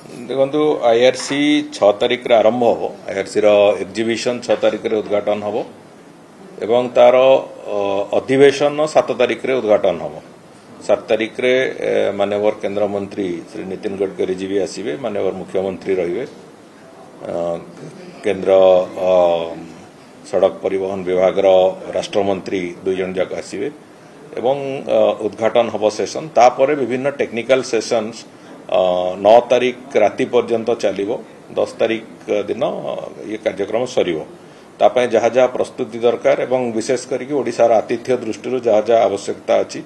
देखो आईआरसी 6 तारिख रे आरंभ हो। आईआरसी रो एग्जीबिशन 6 तारिख रे उद्घाटन हो एवं तार अधिवेशन 7 तारिख रे उद्घाटन हो। 7 तारिख रे माननीय केंद्र मंत्री श्री नितिन गडकरी जी भी आसीबे, माननीय मुख्यमंत्री रहिबे, केंद्र सड़क परिवहन विभाग राष्ट्रमंत्री 2 जन जाक आसीबे एवं उद्घाटन हब सेशन। तापर विभिन्न टेक्निकल सेशंस 9 तारिख राति पर्यंत चलिबो। 10 तारिख दिन ये कार्यक्रम सरिबो। तापय जहा जहा प्रस्तुति दरकार एवं विशेष करके ओडिसा आतिथ्य दृष्टि जहा जहा आवश्यकता अछि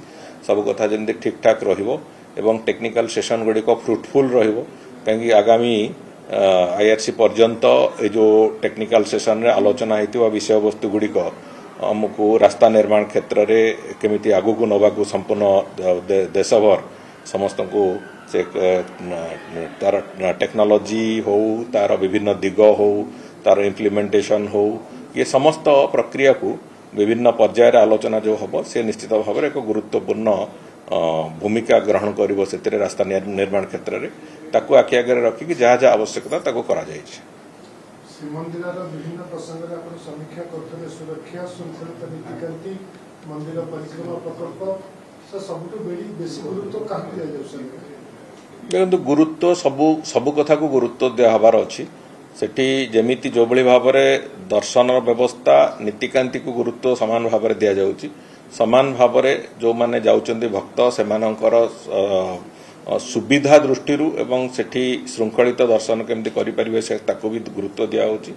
सब कथा जल्दी ठीक ठाक रहिबो एवं टेक्निकल सेशन गुडी को फ्रुटफुल रहिबो। कहीं आगामी आईआरसी पर्यंत ए जो टेक्निकल सेशन रे आलोचना हेतिबा विषय वस्तु गुडी को हमको रास्ता निर्माण क्षेत्र रे केमिति आगु को नबा को संपूर्ण देशभर समस्त को से तार टेक्नोलॉजी हो, तार विभिन्न दिग हो, तार इम्प्लीमेंटेशन हो, ये समस्त प्रक्रिया को विभिन्न पर्यायर आलोचना जो हम से निश्चित भाव एक गुरुत्वपूर्ण भूमिका ग्रहण करिवो सेतिरे रास्ता निर्माण क्षेत्र रे ताकू आखि आगे रखिक जहाँ जहाँ आवश्यकता ताकू करा जाय छै। श्रीमंदिर विभिन्न प्रसंग आपण समीक्षा करथले सुरक्षा सुरक्षित नीतिकांति मंदिर परिक्रमा प्रकल्प से सबुठ बेसी गुरुत्व काहे दिया जाउछ? देखो गुरुत्व सबु कथा को गुरुत्व दिया हबार अछि। सेठी जेमिति जो बळी भाबरे दर्शन व्यवस्था नीतिकांति को गुरुत्व समान भाबरे दिया जाउछि। समान भाबरे जो माने जाउचंदी भक्त सेमानकर सुविधा दृष्टि एवं सेठी श्रृंखलित दर्शन केमति करि परिबे से ताको भी गुरुत्व दिया होछि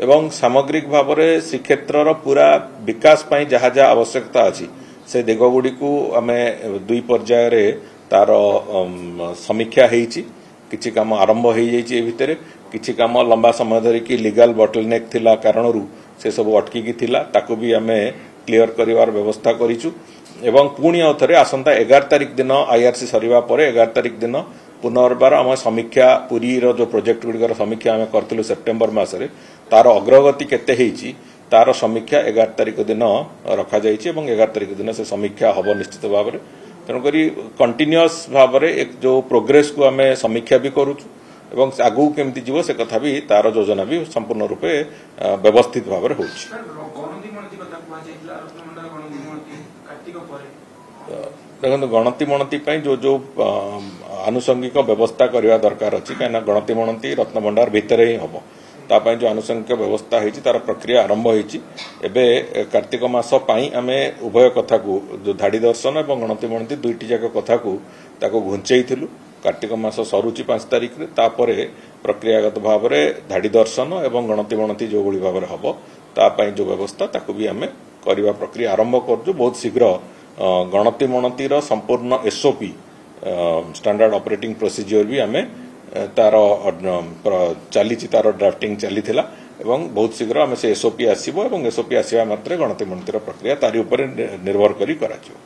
एवं सामग्रिक भाबरे श्रीक्षेत्रर पूरा विकास पई जहा जहा आवश्यकता अछि से दिगगुडी को आमे 2 पर्याय रे तार समीक्षा हेछि। किछि काम आरंभ हो जाइए भितर, किछि काम लंबा समय धरिकी लीगल बॉटलनेक थिला कारणरू से सब अटकी थिला ताको भी आमे क्लियर करिवार व्यवस्था करिछु एवं पुणी आउथरे आसंता 11 तारिख दिन आईआरसी सरिबा परे 11 तारिख दिन पुनर्बार आम समीक्षा पुरी रो जो प्रोजेक्ट गुडीकर समीक्षा आमे करथिलु सेप्टेम्बर मासरे तार अग्रगति केते हेछि तार समीक्षा 11 तारिख दिन रखा जाइछि एवं 11 तारिख दिन से समीक्षा हबो निश्चित भाव में। तेणुक कंटिन्यूअस भाव में एक जो प्रोग्रेस को आम समीक्षा भी करूछु एवं आगू केमती जीवो से कथा भी तार योजना भी संपूर्ण रूपे व्यवस्थित भाव में होछि। देखो गणति मणति जो जो आनुषंगिक व्यवस्था करने दरकार अच्छी कहीं गणति मणति रत्नभंडार भितर ही हम तापाई जो आनुषंगिक व्यवस्था होती तार प्रक्रिया आरंभ होती। कार्तिक मास आमे उभय कथा को जो धाड़ी दर्शन और गणति मणति दुईटी जाक कथा को ताको घुंचेइथिलु। कार्तिक मास सरुची 5 तारिख रे तापरे प्रक्रियागत भाव में धाड़ी दर्शन एवं गणति मणति जो भली भाव में हम तापाई जो व्यवस्था ताको भी आमे करबा प्रक्रिया आरंभ करजु। बहुत शीघ्र गणति मणतिर संपूर्ण एसओपी स्टैंडर्ड ऑपरेटिंग प्रोसीजर भी आमे तार चली तार ड्राफ्टिंग चली एवं बहुत शीघ्र आमे से एसओपी आसीबो एवं एसओपी आसीबा मात्रे गणति मणतिर प्रक्रिया तारी ऊपर निर्भर करी कराजियो।